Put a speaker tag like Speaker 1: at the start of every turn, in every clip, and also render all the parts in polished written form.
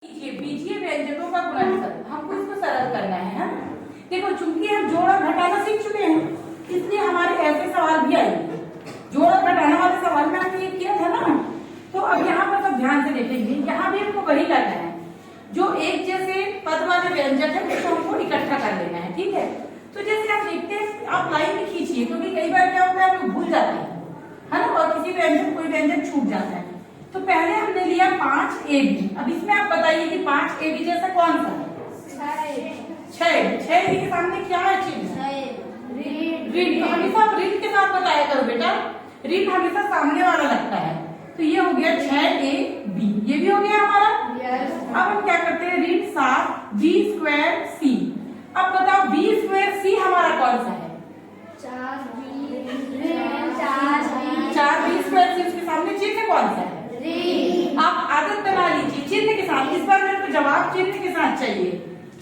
Speaker 1: बीजीय व्यंजकों का गुणनफल हमको इसको सरल करना है ना। देखो चूंकि हम जोड़ और घटाना सीख चुके हैं इसलिए हमारे ऐसे सवाल भी आएंगे। जोड़ और घटाना वाले सवाल में हमने ये किया था ना, तो अब यहाँ पर सब ध्यान से देखेंगे। यहाँ भी हमको वही करना है, जो एक जैसे पद वाले व्यंजक है उसको हमको इकट्ठा कर लेना है। ठीक है, तो जैसे आप देखते हैं आप लाइन में खींचिए, क्योंकि कई बार क्या होता है आप लोग भूल जाते हैं है ना, और किसी व्यंजन कोई व्यंजन छूट जाता है। तो पहले हमने लिया 5AB। अब इसमें आप बताइए कि 5AB जैसा कौन सा है? 6 के सामने क्या है चिन्ह? ऋण। तो हमेशा आप ऋण के साथ बताया करो बेटा, ऋण हमेशा सामने वाला लगता है। तो ये हो गया 6AB, ये भी हो गया हमारा। अब हम क्या करते हैं, ऋण 7B²C। अब बताओ B²C हमारा कौन सा है? 4B²C। उसके सामने चिन्ह कौन सा है? आप आदत बना लीजिए चिन्ह के साथ। इस बार मेरे को जवाब चिन्ह के साथ चाहिए।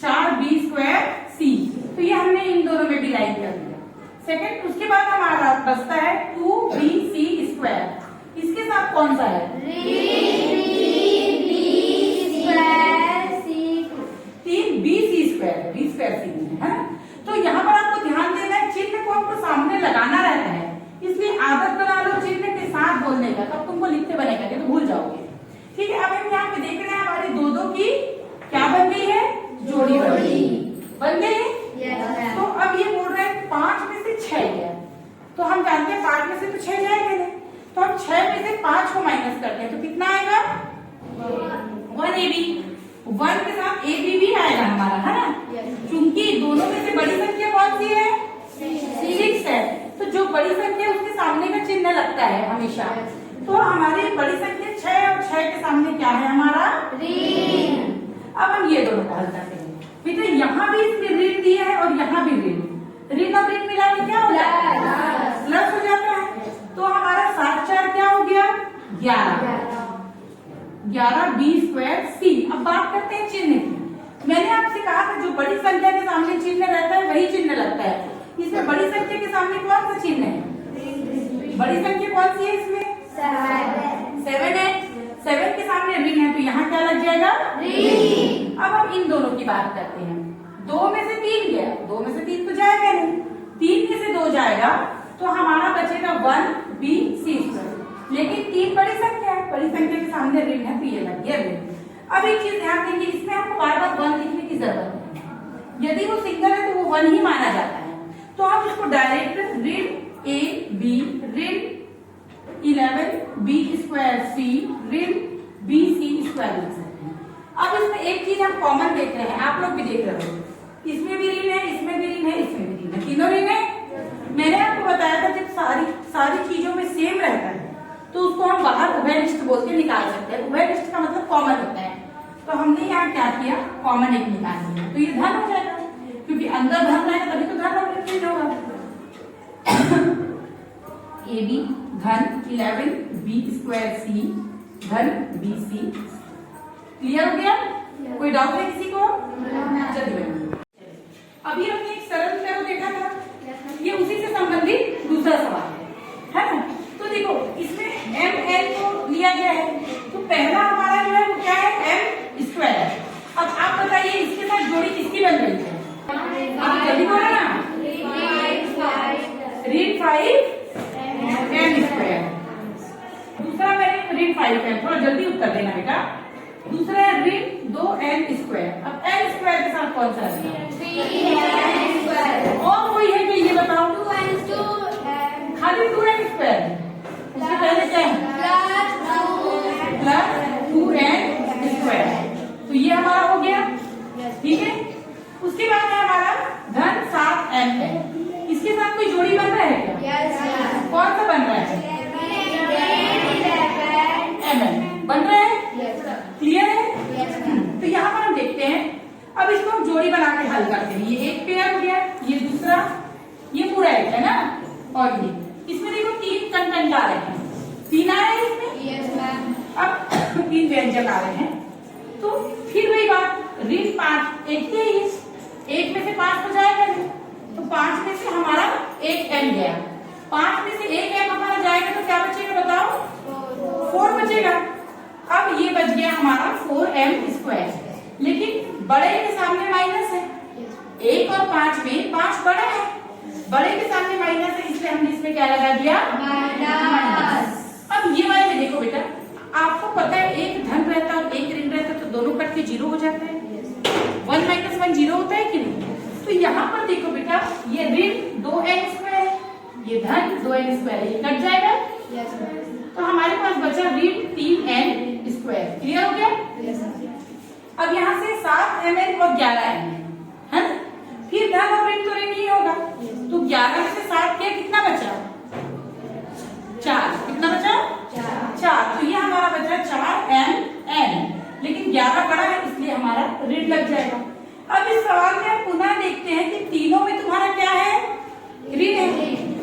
Speaker 1: 4B²C। तो ये हमने इन दोनों में डिवाइड कर दिया। सेकंड, उसके बाद हमारा बचता है 2BC²। इसके साथ कौन सा है? 3BC²। B²C है। तो यहाँ पर आपको ध्यान देना है, चिन्ह को आपको सामने लगाना रहता है, इसलिए आदत बना लो चिन्ह के साथ बोलने का, तब तुमको लिखते बनेगा, नहीं तो भूल जाओगे। ठीक है, अब हम यहाँ पे देख रहे हैं हमारी दो की क्या बन गई है? जोड़ी बन गई है। तो अब ये बोल रहे हैं 5 में से 6 गया, तो हम जानते हैं 5 में से तो 6 जाएंगे नहीं, तो हम 6 में से 5 को माइनस करते हैं, तो कितना आएगा? 1AB। 1 के साथ AB भी आएगा हमारा, है ना। चूंकि दोनों में से बड़ी संख्या कौन सी है? 6 है। तो जो बड़ी संख्या उसके सामने का चिन्ह लगता है हमेशा। तो हमारी बड़ी संख्या 6 और 6 के सामने क्या है हमारा? ऋण। अब हम ये दोनों को हल करते हैं। बेटा यहाँ भी इसमें ऋण दिया है और यहाँ भी ऋण और ऋण मिला के क्या हो जाता है? प्लस हो जाता है। तो हमारा 7×4 क्या हो गया? 11B²C। अब बात करते हैं चिन्ह की। मैंने आपसे कहा था जो बड़ी संख्या के सामने चिन्ह रहता है वही चिन्ह लगता है। इसमें बड़ी संख्या के सामने कौन सा चिन्ह है? बड़ी संख्या कौन सी है इसमें? 7 है। 7 के सामने ऋण है, तो यहाँ क्या लग जाएगा? ऋण। अब हम इन दोनों की बात करते हैं। 2 में से 3 गया, 2 में से 3 तो जाएगा नहीं, 3 में से 2 जाएगा, तो हमारा बचेगा 1BC²। लेकिन 3 बड़ी संख्या है, बड़ी संख्या के सामने ऋण है, तो ये लग गया ऋण। अब एक चीज ध्यान देंगे, इसमें आपको बार बार 1 लिखने की जरूरत नहीं। यदि वो सिंगल है तो वो 1 ही माना जाता है। तो हम इसको डायरेक्ट ऋण AB ऋण 11B²C ऋण BC² लिख सकते हैं। अब इसमें एक चीज हम कॉमन देख रहे हैं, आप लोग भी देख रहे हो, इसमें भी ऋण है, इसमें भी ऋण है, इसमें भी ऋण है, तीनों ऋण है। मैंने आपको बताया था जब सारी चीजों में सेम रहता है तो उसको हम बाहर उभयनिष्ठ बोल के निकाल सकते हैं। उभयनिष्ठ का मतलब कॉमन होता है। तो हमने यहाँ क्या किया, कॉमन एक निकाल लिया, तो ये धन हो जाएगा, क्योंकि अंदर धन रहेगा तभी तो धन होगा। AB धन 11B²C धन BC। क्लियर हो गया? कोई डाउट है किसी को? चलिए अभी हमने एक सरल करो देखा था, ये उसी से संबंधित दूसरा सवाल है ना। तो देखो इसमें ML को लिया गया है, तो पहला हमारा जो है वो क्या है? M²। अब आप बताइए इसके साथ जोड़ी किसकी बन रही है? आप जल्दी बोलो ना। ऋण 5M²। दूसरा मैंने ऋण 5 है, थोड़ा जल्दी उत्तर देना बेटा। दूसरा है ऋण 2N²। अब N² के साथ कौन सा है? और कोई है कि ये बताओ? खाली 2N²। उससे पहले क्या है? +2N²। तो ये हमारा हो गया, ठीक है। उसके बाद है हमारा धन 7M है। इसके साथ कोई जोड़ी बन रहा है क्या? कौन सा बन रहा है? ML बन रहा है। क्लियर है? तो यहाँ पर हम देखते हैं, अब इसको हम जोड़ी बना के हल करते हैं। ये एक पेयर हो गया, ये दूसरा, ये पूरा एक है ना, और ये इसमें देखो 3 कंटेंट आ रहे हैं, 3 आ रहे हैं इसमें। अब 3 व्यंजक आ रहे हैं, तो फिर वही बात, ऋण 5 एक ही है, 1 में से 5 तो जाएगा नहीं, तो 5 में से हमारा 1 M गया, 5 में से 1 M हमारा जाएगा तो क्या बचेगा बताओ? 4 बचेगा। अब ये बच गया हमारा 4m², लेकिन बड़े के सामने माइनस है, 1 और 5 में 5 बड़ा है, बड़े के सामने माइनस है, इसलिए हमने इसमें क्या लगा दिया, माइनस। अब ये वाले में देखो बेटा, आपको पता है एक धन रहता है और एक ऋण रहता है, तो दोनों कट के 0 हो जाते हैं। 1 - 1 0 होता है कि नहीं? तो यहाँ पर देखो बेटा, ये ऋण 2n² है, ये धन 2n², ये कट जाएगा। तो हमारे पास बचा ऋण 3n²। क्लियर हो गया? अब यहाँ से 7mn और 11mn है ना, फिर धन और ऋण तो ऋण ही होगा, तो 11 में से 7 गया, कितना बचा, 4। कितना बचा, 4। तो ये हमारा बचा 4mn, लेकिन 11 बड़ा है इसलिए हमारा ऋण लग जाएगा। अब इस सवाल में हम पुनः देखते हैं कि तीनों में तुम्हारा क्या है, ऋण है,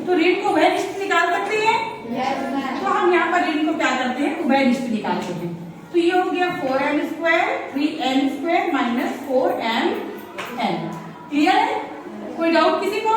Speaker 1: तो ऋण को उभयनिष्ठ निकाल सकते हैं। तो हम यहाँ पर ऋण को क्या करते हैं, उभयनिष्ठ निकालते हैं। तो ये हो गया 4m², 3n² - 4mn। क्लियर है? कोई डाउट किसी को?